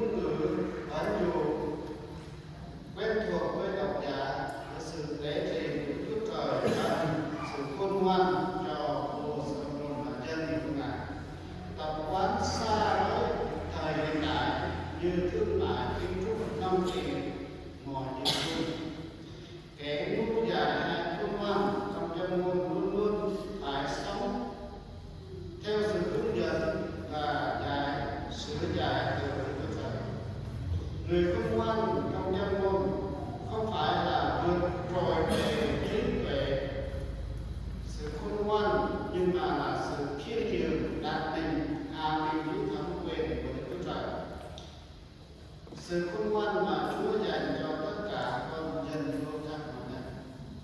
ngôn ngữ ẩn dụ quen thuộc với độc giả, sự tế trì của Chúa Trời và sự khôn ngoan cho vua Solomon và dân của Ngài. Tập quán xa với thời hiện đại như thương mại, kiến trúc, nông nghiệp, mọi địa phương. Kẻ ngu dại hay khôn ngoan trong dân ngôn luôn luôn phải sống theo sự hướng dẫn và sửa dạy từ Chúa Trời. Người khôn ngoan trong dân ngôn không phải là vượt trội về trí tuệ, sự khôn ngoan, nhưng mà là sự khiêm nhường, đạt tình, hạ mình với thẩm quyền của Đức Chúa Trời. Sự khôn ngoan mà Chúa dành cho tất cả con dân vô thắc mà này,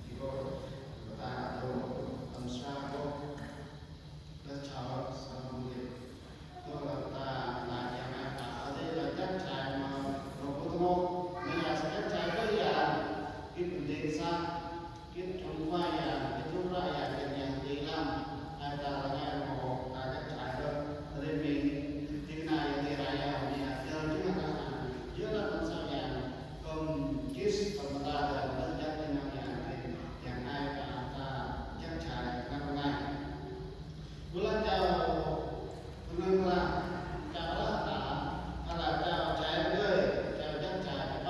thì cô ta đồ làm sao cô đã cho xong việc tôi là ta là nhà mẹ ở đây là chắc chắn mà đồ cô ngô nên là sẽ chắc chắn với cái vấn đề xa cái trong vai cái chúng ra cái nhà đi làm ai ta là nhà một chắc chắn đâu ở đây mình tiếng này thì ra nhà mình giờ chúng ta giữa là làm sao nhà không kiss còn ta là nó chắc chắn nhà thì nhà ai ta chắc chắn năm ngày bulan chào bulan là chào là ta hay là chào trái người chào chắc chắn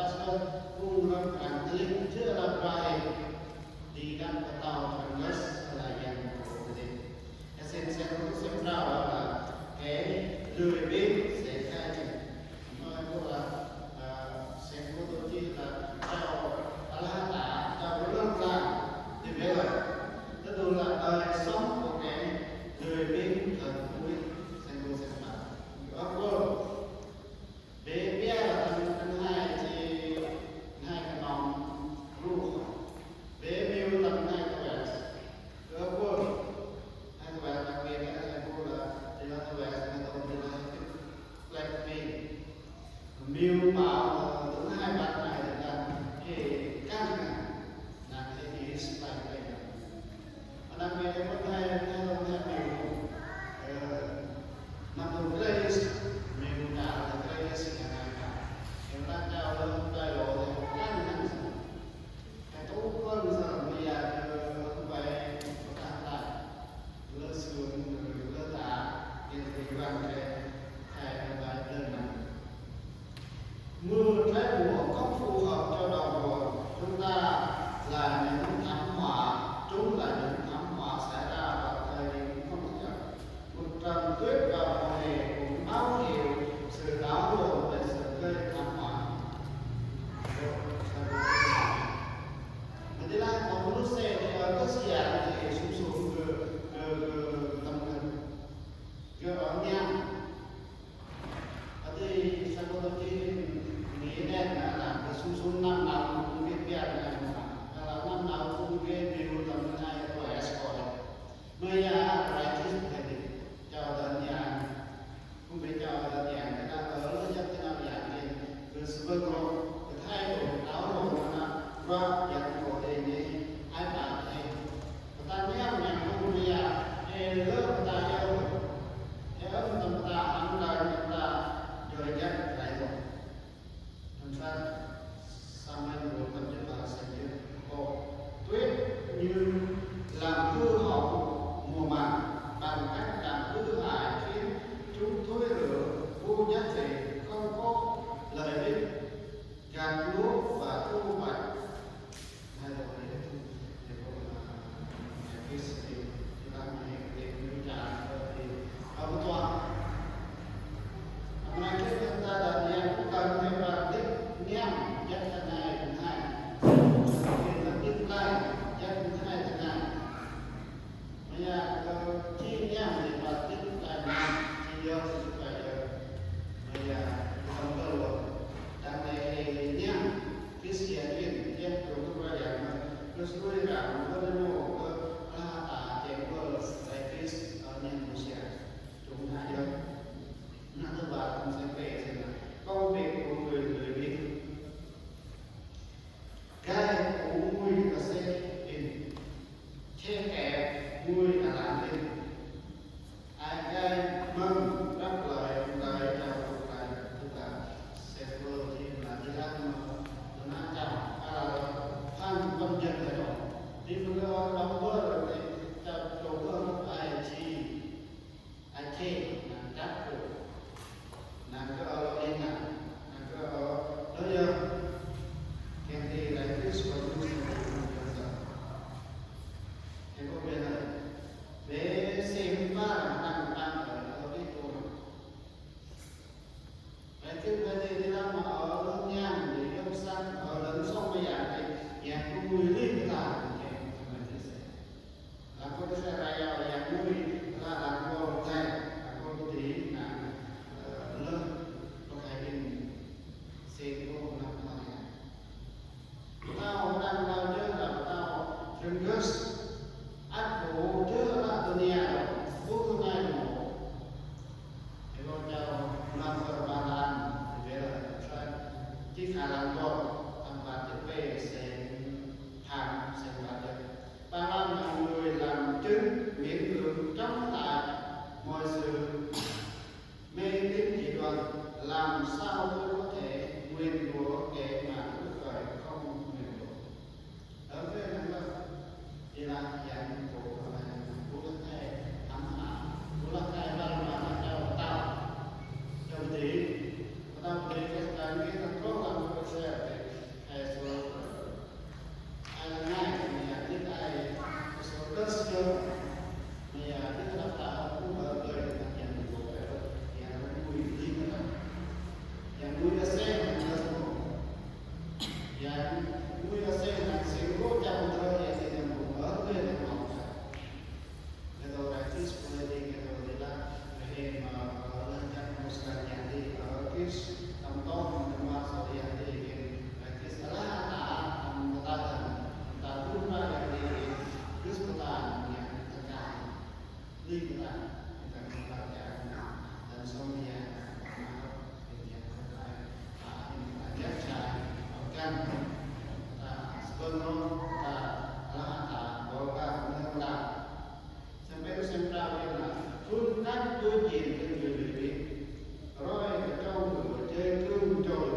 cái gì thì mà ở lớn nhang thì ông sang ở lớn xong bây giờ này yang ku mui li kita yang sama desa aku tu saya raya yang mui là aku tay aku di na le pakai ini sego nak mana tao đang lao chứ là tao Ringgit aku chứ là dunia bukan dunia kalau jauh nak berbadan dia chỉ khả năng tốt tempat DP sẽ tham sẽ hoạt động. Ba năm là người làm chứng miễn cưỡng chống lại mọi sự mê tín dị đoan, làm sao tôi có thể nguyên rủa kẻ mà cuộc đời không nguyên rủa. Ở phía này là thì là dạng của các thầy thăm hạ của các thầy văn hóa cho tao trong tí tao thì cái nghĩ là có làm một xe hay số ai ngay thì những ai số đất sơ thì những đặc tạo cũng ở đời là nhận của cái thì nó vui đi nữa yang vui là xe là số yang vui là xe là sự cố trong thời thì là một ở đây là một cái đồ đại tí số này thì cái đồ này là cái mà ở lên trong một cái nhà đi ở cái contoh tempat saya di salah tak guna yang di kesempatan yang terkait di kita belajar dan semuanya yang terkait ajar saya akan sebelum kita bawa mengenal sampai sempra bila pun kan tujuan tujuan rồi trong chơi cương trồi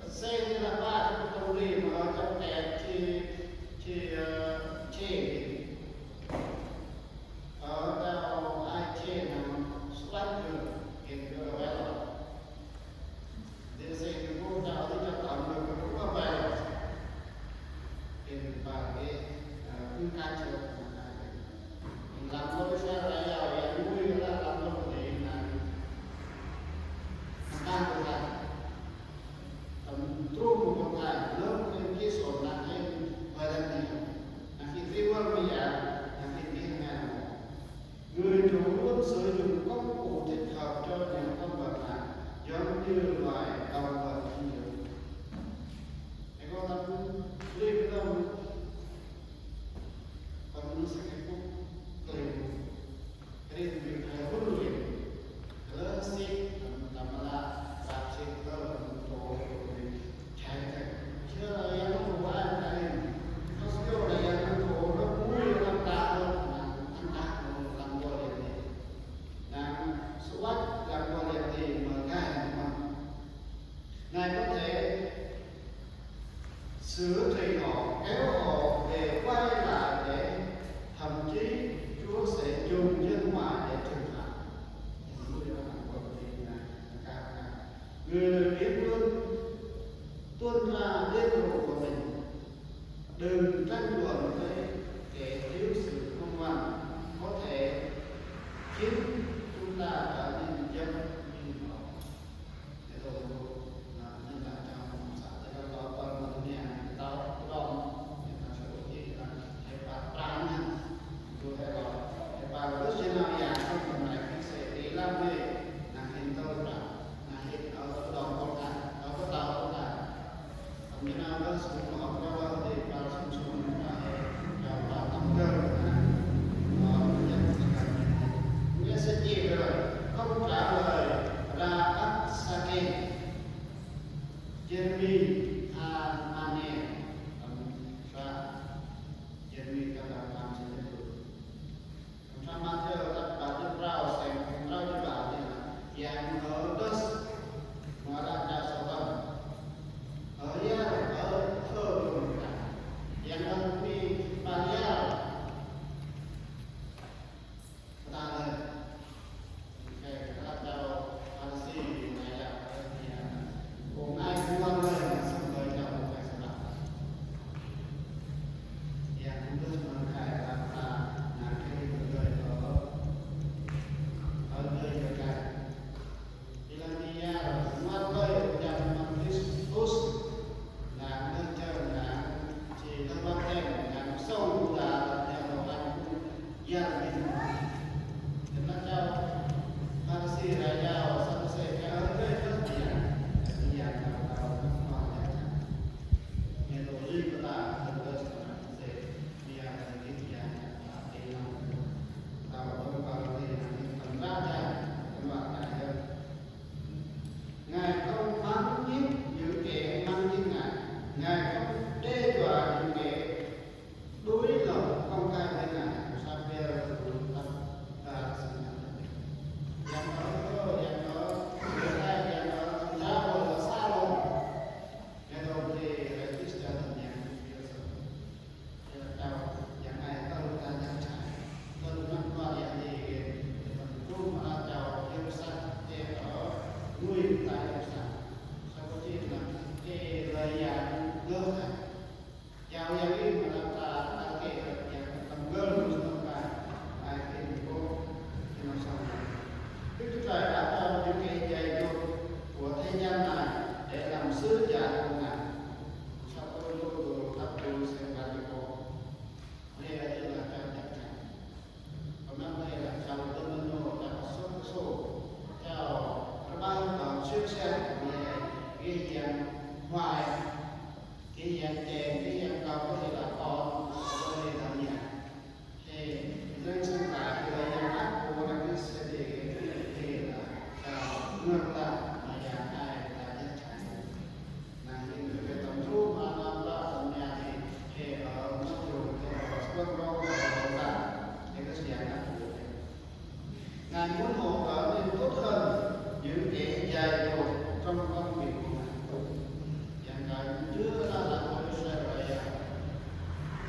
xe như là ba trong công ty mà ở trong kẹt chê ở đâu ai chê nằm xoát đường hiện được ở đây rồi để xe thì vô trào thì cho tổng được cũng có về hiện và cái phương ca trường làm đôi xe ra giàu và vui là làm đôi để đang được làm trụ một ngày lớn lên cái sổ là em và lần này là khi tiêu hơn bây giờ là khi tiền ngày người chủ luôn sử dụng công cụ thích hợp cho những con vật này giống như loài động vật nhiều cái con tâm đi cái tâm còn nó sẽ cái phút tiền cái này thì mình phải huấn luyện lớn xí làm là làm xí lớn tổ chạy chưa là em không có ai cái nó kêu là em tổ nó vui làm ta hơn ăn ta làm qua liền thì làm suốt làm qua liền thì mà cái mà ngài có thể sửa thầy họ kéo họ để quay lại để thậm chí Chúa sẽ dùng nhân quả để trừng phạt người biết luôn tuân ra điên rồ của mình, đừng tranh luận với kẻ thiếu sự công bằng có thể khiến chúng ta trở nên dân như họ. Thế rồi là nhân là trong xã hội đó có con mà dunia tao đom người ta sẽ có gì là hebat perangnya itu hebat terus jenayah không còn lại cái sẽ để làm về là hiện tôi là hiện ở đồng con ta ở cái tàu con ta như nào đó xuống học qua thì vào xuống là vào tâm cơ nghĩa sẽ chịu rồi không trả lời ra ắt sake Jeremy Hanane và Jeremy kata nam sẽ được trong Matthew tập bản tin rau xem rau như vậy yang ở đất mà đã trả số tâm ở nhà ở thơ đường yang ở đi bàn nhà ta ơi cái các cháu ăn xì này là cùng ai cũng ăn rồi nguyên tại đặc sản sau có chi là cái lời dạy gỡ này giao giao ý mà là cái tầm gỡ luôn trong cái ai cái cô thì nó sao Đức Chúa Trời đã cho những cái dạy dỗ của thế gian này để làm sứ giả của Ngài sau tôi luôn tập trung xem ra cái cô đây là cho đặc sản còn năm nay là chào tân nhân nô chào số chào ban xuyên xem về cái dạng ngoài cái dạng chèn cái dạng cầu có thể là con có thể là nhạc thì nên xem lại cái lời nhạc hát của các cái sẽ thì là chào ngược lại mà dạng ai là nhất trải là những người về tổng thu mà làm ra tận nhà thì ở môi trường thì ở quân rô ở cả thì cái dạng hát của Ngài muốn họ trở nên tốt hơn những cái dài dột trong công việc của Ngài. Yang Ngài chưa ra là một cái xe vậy.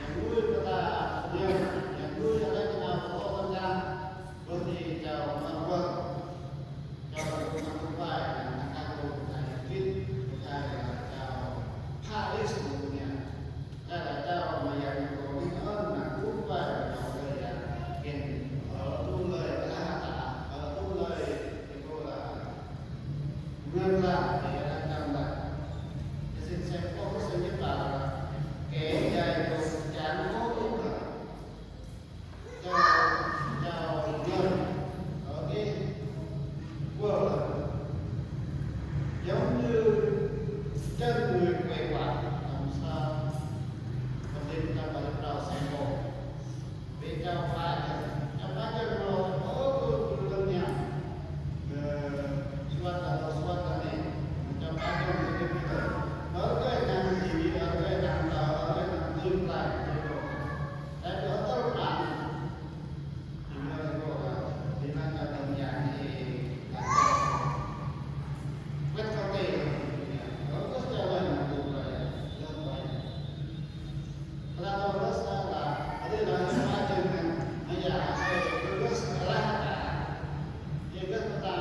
Yang nuôi người ta nhiều, yang nuôi ra đây nào có tham gia. Đôi thì chào mang vâng, chào mang không phải là các cô này viết, hay là chào Paris của nhà, hay là chào mà yang có biết ơn là cũng phải là chào người là hiện ở tu lời nguyên là thì đang làm lại thì xin xem có cái sự nhất là kẻ dạy đồ chán cố đúng là chào người ở cái world giống như chân người quay quạt làm sao còn tin ta phải vào xe bộ vì chào phải chân rồi tôi đơn nhà suatu ni macam apa yang kita baru yang di ada yang zoom lại dan betul kan ini kalau di mana dunia ni quét qua đây nó có jalan untuk jalan baik kalau rasa là ada dalam macam hanya terus salah dia kata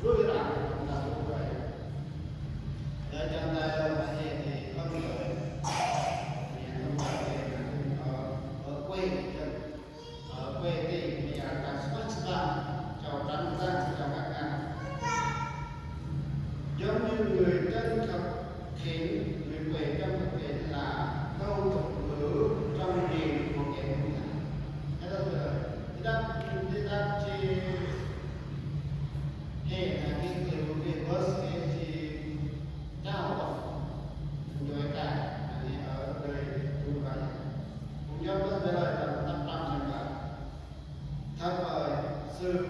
đối với bạn là như vậy để cho ta thì có người ở quê ở quê thì bây giờ là smart làm chào trắng răng chào các ngành giống như người chân thực hiện người quê trong thực hiện là câu tục ngữ trong miền của kẻ thù này thế đó rồi thì đáp chi hay là cái người verse thì trao đổi người ta ở đây cũng vậy cũng giống với lời tập tập rằng là thật lời sự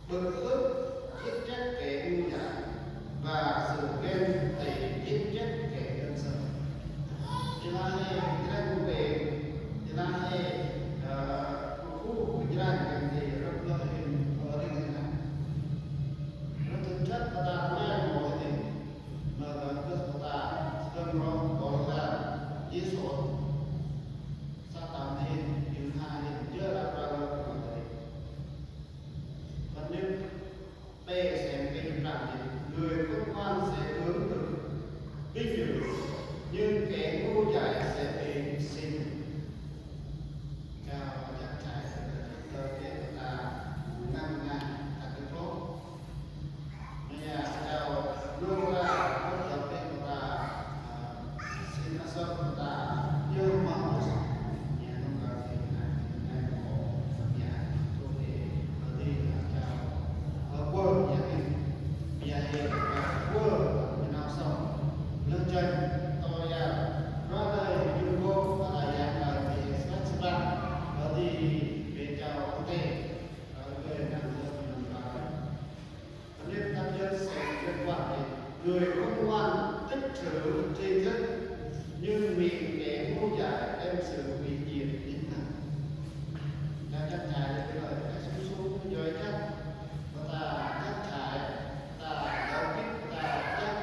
bực ức giết chết kẻ ngu dại và sự ghen tị giết chết kẻ đơn sơ thì là hay cái công việc thì là hay khu thì là thì rất lợi ở đây này chất ta quen mọi thì mà gần tức ta cần rong gọi là dễ số sa tạm thiên những hai thì chưa đã ra được mọi người và nếu b xem cái rằng thì người khôn ngoan sẽ hướng được vinh dự nhưng kẻ ngu dại sẽ bị sinh cao và chắc chắn là cái ta ngăn ngăn các cái tốt nhà chào luôn là có thể bên người ta xin là sớm người ta nhớ mong nhà nông dân thì này có nhà tôi thì ở đây là chào ở quê nhà thì quê nào sống lên chân tôi ra đây chúng cô là dạng là thì sẽ ra ở đi về chào công ty ở về nằm dân nên tham dân sẽ kết quả người khôn ngoan tích trữ tri thức nhưng miệng kẻ ngu dại đem sự bị diệt đến năng đã chắc chắn cái lời đã xuống xuống rồi chắc và ta chắc chắn ta đã biết ta chắc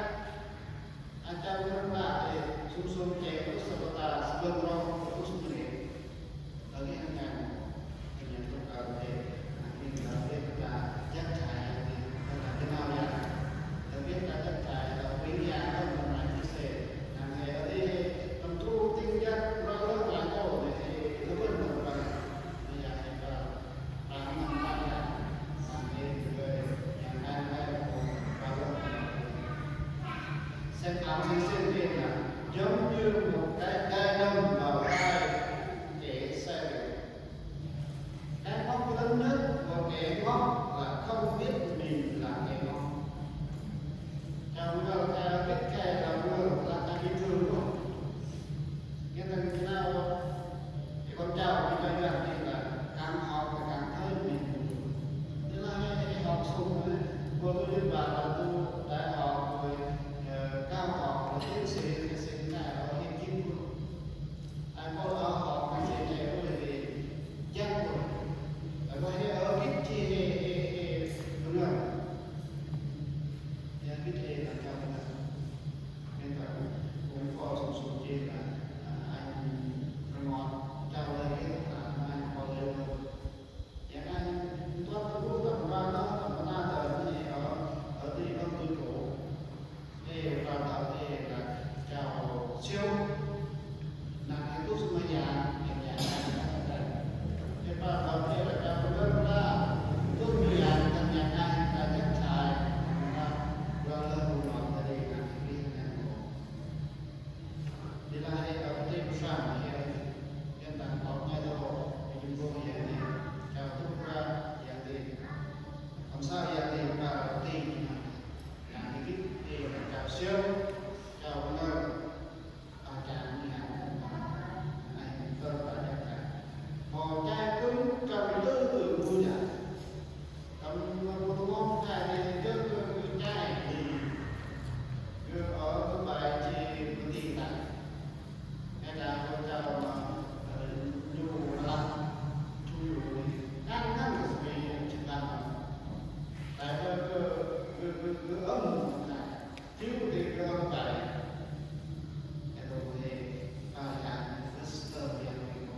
anh cha muốn ta thì xuống xuống chạy của sự ta sebelum roh của sự này ở cái hàng ngàn trong cần thì anh biết là biết ta chắc chắn là cái nào Xem áo trên trên là giống như một cái gai đâm vào vai kẻ sai việc. Cái móc lớn nhất của kẻ ngốc là không biết mình là kẻ ngốc. Trong đó ta biết cái là ta biết thương không? Nghĩa là thế nào không? Thì con cháu bây giờ thì là càng học thì càng thấy mình. Thế là hay học xong rồi cô tôi đi vào là tôi đại học rồi cao học rồi tiến sĩ thì sinh ra ở hiện kim luôn. Ai có ở học cái gì này rồi thì chắc rồi. Ở có hay ở biết chi đúng không? Biết chi là cho nên là cũng có số số chi là anh ngon trao đây là anh có lên dạ anh tôi cũng tầm ba đó tầm ba giờ thì ở thì ông tôi cổ thì vào đầu thì là chào siêu là cái lúc mà nhà thì vào đầu thì là chào lớn ra lúc mà nhà thằng nhà này là nhất thời rồi lên vùng nọ thì là cái nhà thì là hay ở đây sang thì hiện tại có nhà đâu thì chúng tôi hiện thì chào tất cả hiện thì không sao hiện thì vào thì là cái thì là chào siêu chào nơi chào nhà anh tôi phải đẹp cả mò trai cứng cầm tư tưởng vui nhỉ cầm một món trai thì trước trai thì ở bài chỉ đi tại hay là con cháu mà nhu lắm chui rồi ngăn ngăn được vì chúng ta tại cứ ấm này thiếu thì cứ ấm tại rồi thì nhà sister nhà mình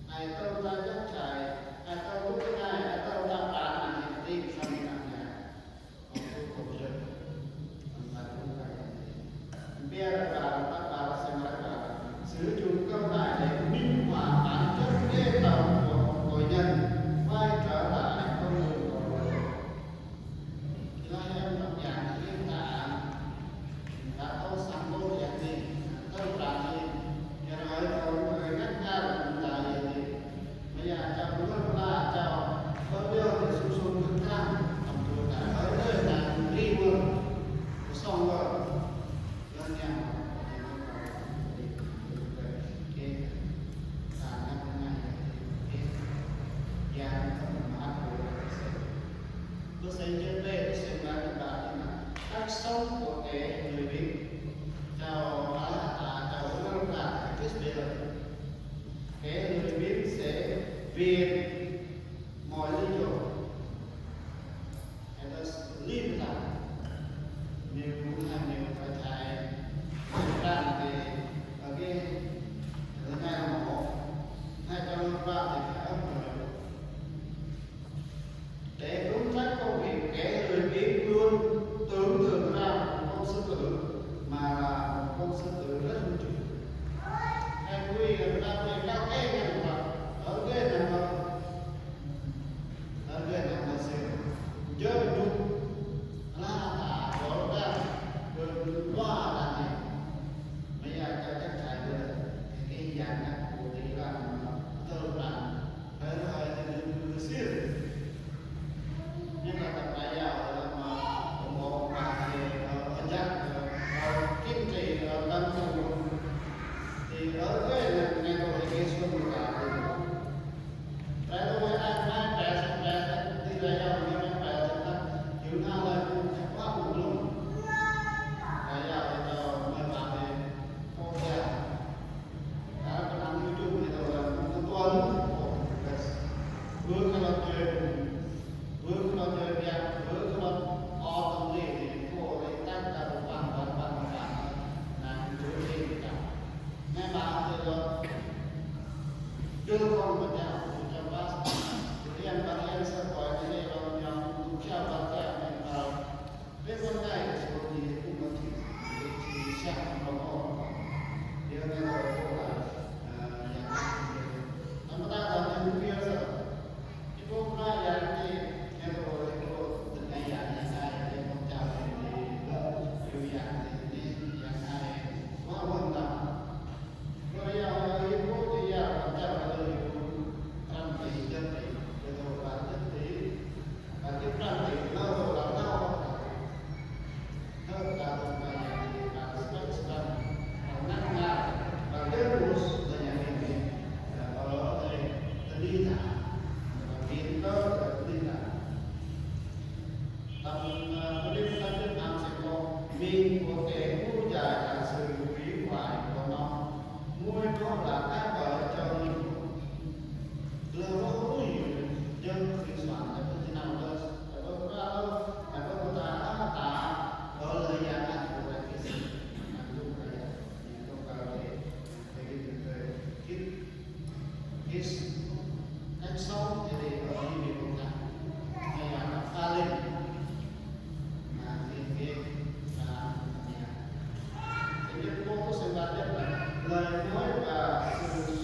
ai tao ra chắc chạy ai tao lúc cái này ai tao ra bán này đi sang nhà nhà không có chuyện bây giờ là các bạn xem lại sử dụng câu này để minh họa bản chất đê tầm của một tội nhân quay trở lại con người của người. Cho em đọc giảng thiên tạ đã câu sáng câu giảng gì câu trả gì nhà nói câu người cách ra là mình là gì bây giờ chào luôn là chào có điều thì xuống xuống thức ăn tổng thủ cả ở đây là đi luôn xong rồi lên nhà tôi sẽ trên đây tôi sẽ nói với bạn là cách sống của cái người Việt chào chào rất là cái bây giờ cái người Việt sẽ viết mọi lý do hay là liên lạc nếu nếu phải thay ra thì ở cái thứ hai là một 203 thì phải ấp rồi để đúng cách công việc kẻ người biết luôn tưởng tượng ra một con sư tử mà là một con sư tử rất hung dữ. Em quý người ta về cao cái này mà ở cái này mà mình của kẻ ngu dại là sự hủy hoại của nó, môi nó là cái vợ chồng lơ lối dân khi soạn tại bên trên nào đó tại bên ra đâu tại bên ta ta ở lời giảng là của cái gì mà lúc này lúc vào để cái cách sống thì để ở như vậy cũng là hay là pha lên mà thì cái là thì cái cô có sự bản chất là lời nói và sự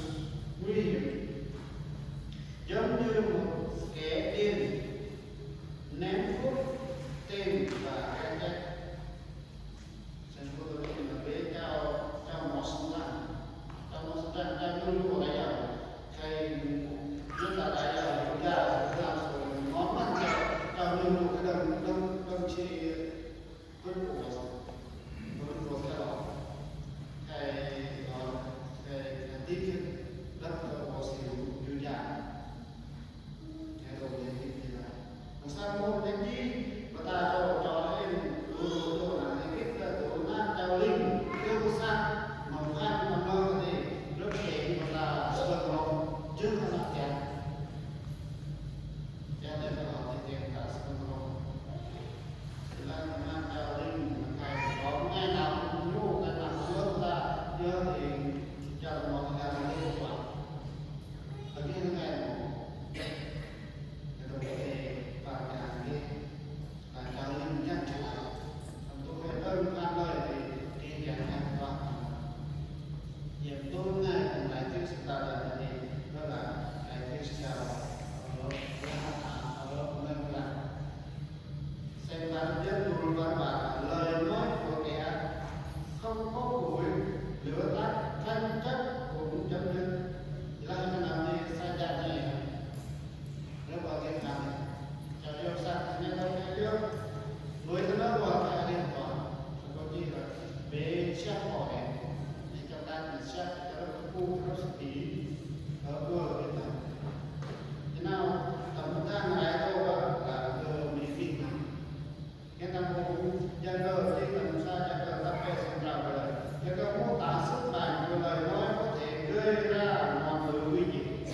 nguy hiểm giống như một kẻ điên ném thuốc tên và cái chết. Sen cô tôi nói là bé cao mỏ sông ra cao như của đại giáo hay rất là đại giáo chúng ta làm rồi ngón mắt cao như cái đồng chi vân của theo cái tí đất của sự dư dả rồi thì là sao một cái gì mà ta cho em đồ là cái đồ nát trao linh tiêu sang màu khăn màu nâu thì rất dễ mà ta sơ đồ chứ không là kẹt cho nên là họ thì kẹt cả sơ đồ thì là nát trao linh ngày có ngày nào cũng nhu cái nào cũng ta nhớ thì cho mọi người làm cái quả ở cái ngày không có củi lửa tắt thanh chất cũng chấm dứt là cái nào đi sai chạy này nếu có cái nào cho yêu sát nên đâu cái trước nuôi nó vào cái điện thoại có gì là về xét hỏi để cho ta mình xét cho nó khu nó sẽ tí ở vừa cái nào thế nào tầm ra này đâu là giờ mình phim cái năm cũng dân đời thì làm sao cho người ta phải xem rằng là cái mô tả sức mạnh của lời nói có thể gây ra mọi người nguy hiểm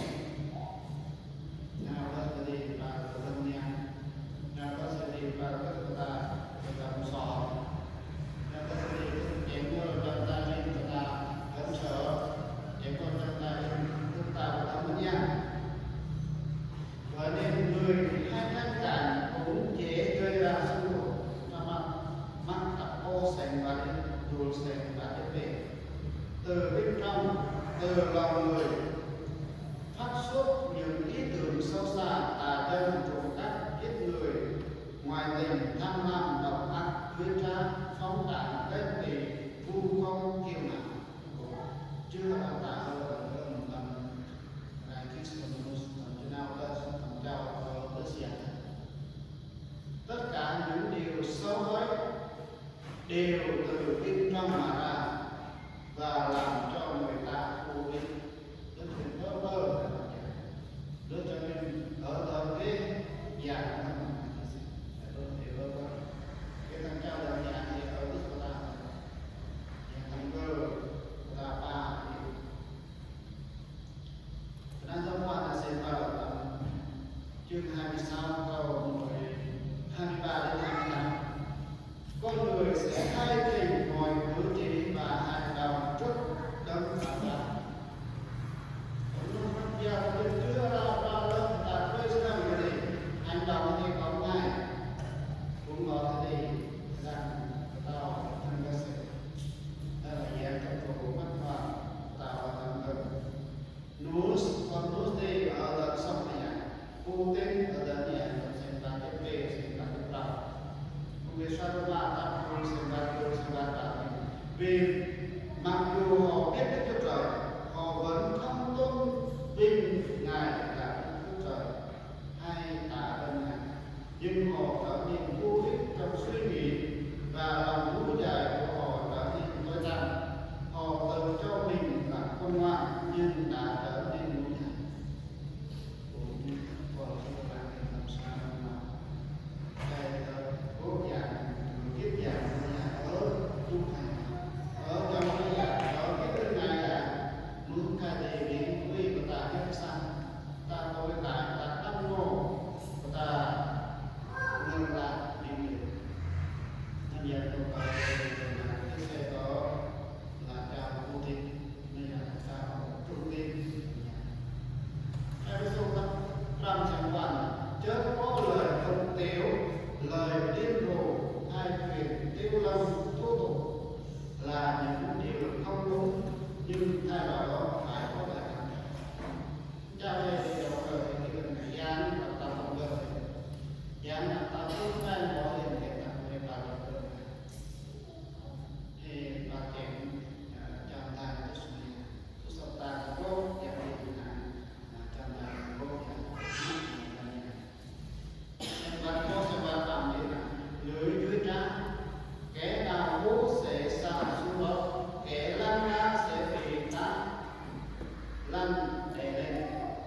nào đó sẽ đi vào dân nhà nào đó sẽ đi vào các người ta làm sò nào đó sẽ đi em có trong ta lên người ta cấm sở em có trong ta lên chúng ta làm nhà và nên người hai ngăn cản cũng dễ gây ra xung đột mắt tập ô sành và đùa sành và cái về từ bên trong từ lòng người phát xuất những ý tưởng sâu xa tà dâm trộm cắp giết người ngoại tình tham lam độc ác dối trá phóng đảng ghét tị vu khống kiêu ngạo chưa đã tả hơn tầm này khi sự tầm nào ta tầm trao ở Persia tất cả những điều xấu ấy đều từ bên trong mà ra và làm cho người ta vô định đến chuyện vơ vơ để cho nên ở cái dạng cái thằng trao đời nhà thì ở đức của ta thằng vơ của ta ba nên thông qua là sẽ vào chương 26 câu 23 đến 25 con người sẽ thay tình mọi cử chỉ và hành động trước đấng phán đoán. Giờ mình chưa ra lớp ta với sao người gì hành động thì có ngay cũng có cái gì rằng tao thân cơ sẽ đây là dạng trong cuộc mắt vào tao thân cơ nút con nút đi ở lần sống này cô tên ở lần này nó sẽ ta tiếp về sẽ ta tiếp vào về sau đó ta cũng sẽ ra vì mặc dù họ biết Đức Chúa Trời họ vẫn không tôn vinh Ngài là Đức Chúa Trời hay tạ ơn Ngài nhưng họ trở nên vô ích trong suy nghĩ và lòng ngu dại của họ trở nên tối tăm họ tự cho mình là khôn ngoan nhưng đã trở nên ngu dại còn các bạn làm sao nào đây là cố gắng kiếp dạng nhà ở yêu cầu cái xe có là chào vô tình nên là chào trung tin cái số năm trăm chẳng quản chớ có lời không tiếu lời điên rồ hay chuyện tiêu lâm thô tục là những điều không đúng nhưng thay vào đó phải có lời hành cha về thì đầu đời thì cần phải gian và tạo động đời gian là tạo phương gian có liền kết hợp với tạo động đời thì bà kém trong ta cái sự này tôi sắp ta có tốt và đi là trong ta có tốt và có sẽ quan trọng như là lưới dưới trá kẻ nào hú sẽ xa xuống đó kẻ lăn ra sẽ bị đá lăn đè lên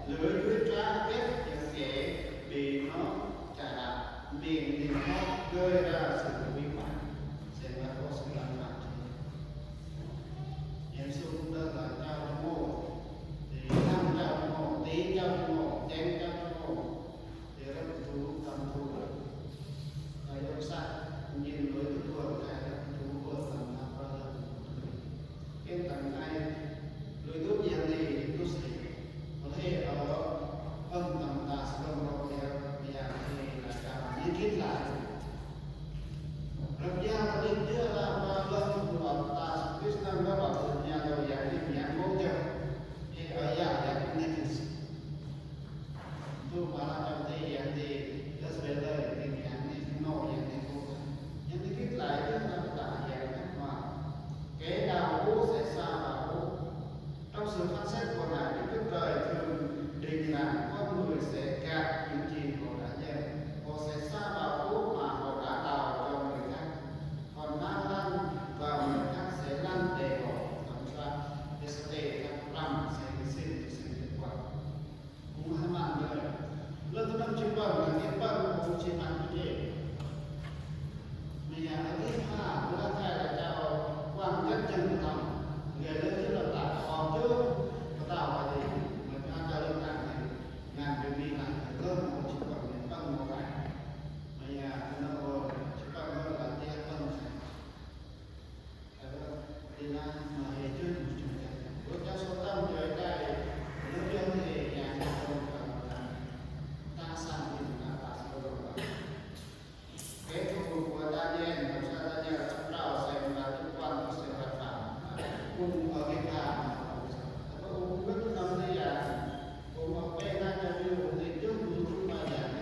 lưới dưới trá kết những kẻ bị nó trả đạp miệng thì nó gây ra sự nguy hoại sẽ là có sự lăn lăn em xuống đó là trao cho mô thì năm trao cho mô tí trao cho mô chén trao cho mô thì rất là thu tâm thu cái yêu sát nhìn với cái tuần cái là thu của làm bao giờ cái tầng này lưới tốt gì thì tốt gì có thể ở âm tầm ta sẽ không có theo bây giờ thì là cả liên kết lại lập gia và định chưa là và lần của ta sẽ biết rằng các bạn từ nhà đầu dạng thì nhà môn cho thì ở dạng dạng nên tu mà làm trong thế dạng thì rất là lời thì dạng thì nổi dạng thì vô nhưng thì kết lại rất là đại dạng các bạn kẻ nào hú sẽ xa vào hú trong sự phán xét của Ngài Đức Chúa Trời thường định là con người sẽ gạt những gì họ đã gieo họ sẽ xa vào hú mà họ đã đào cho người khác còn mang lăn vào người khác sẽ lăn để họ làm sao để sẽ để các rằm sẽ sinh từ sinh kết quả cũng hai mạng nữa lần thứ năm chỉ bằng là cái bằng cũng chỉ bằng như thế mình là cái hà là thay là cho quan chất chân tâm người lên chứ là tạo hòm chứ có tạo là gì mà ta cho lên càng này ngàn việc đi làm phải hơn một chỉ bằng những bằng một cái mình nó chỉ bằng hơn là tiền hơn thì là mà hệ chứ với các số tâm với cái nước dân thì nhà nhà không ta sang thì ta tạo ra được cái thủ của Daniel làm sao Daniel sắp đào xem là liên quan đến sự hoạt phạm cùng ở cái thảm nó cũng rất là năm nay cũng ở bên đang cho điều thì trước khi chúng ta giảng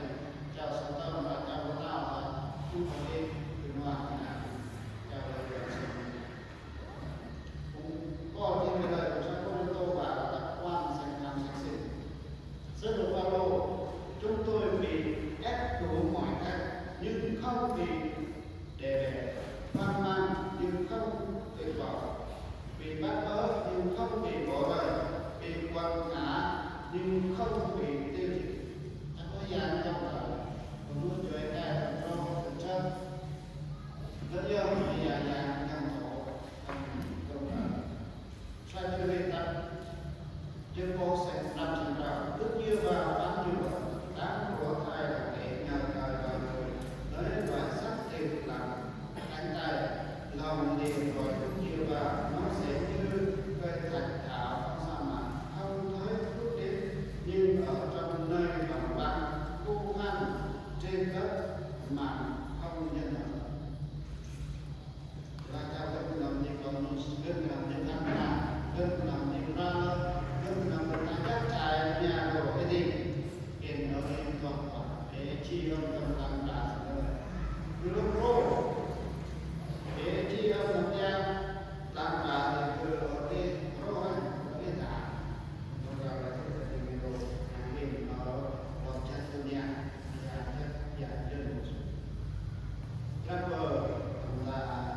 chào sự tâm và chào của tao là chúng ta đi từ ngoài là chào lời cũng có trên cái lời của sao con tô và đặc quan sang tham sinh sinh rất là bao lô chúng tôi bị ép đủ mọi cách nhưng không bị đè hoang mang nhưng không bị bỏ bị bắt bớ nhưng không bị bỏ rơi bị quật ngã nhưng không bị tiêu diệt ta có gian trong đó còn muốn cho anh ta trong thực chất rất nhiều người già già trong thổ trong đó sai cho nên ta chứ cô sẽ nằm trên đó rất nhiều vào bán nhiều đáng của thai là để nhờ đời đời người nói và sắc tiền làm cánh tay lòng liền rồi rất nhiều vào nó sẽ như cây thạch thảo sa mạc không thấy phước đến nhưng ở trong nơi đồng băng khô khan trên đất mà không nhân hậu là cao đất làm gì còn gần làm gì ăn là gần làm gì ra gần làm một cái chắc trái nhà đồ cái gì hiện ở đây còn có để chi hơn trong tăng trả rồi lúc rô để chi hơn một gia tăng trả thì từ ở đây rô này ở đây trả rồi là cái gì đồ hàng nghìn ở còn chất từ nhà và chất giải đơn một số rất là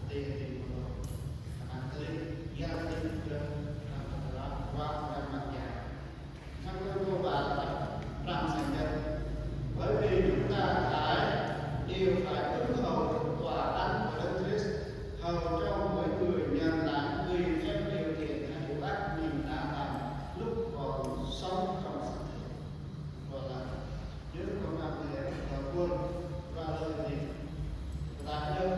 tiền của nó tới gia đình qua mặt nhà trong cái cô bà làm thành nhân bởi vì chúng ta đều phải ứng hầu tòa án của Đấng Christ hầu cho mỗi người nhận lại tùy theo điều kiện hay ác mình đã làm lúc còn sống trong sự thiện gọi là nếu không làm thế là quân và lời thì ta nhớ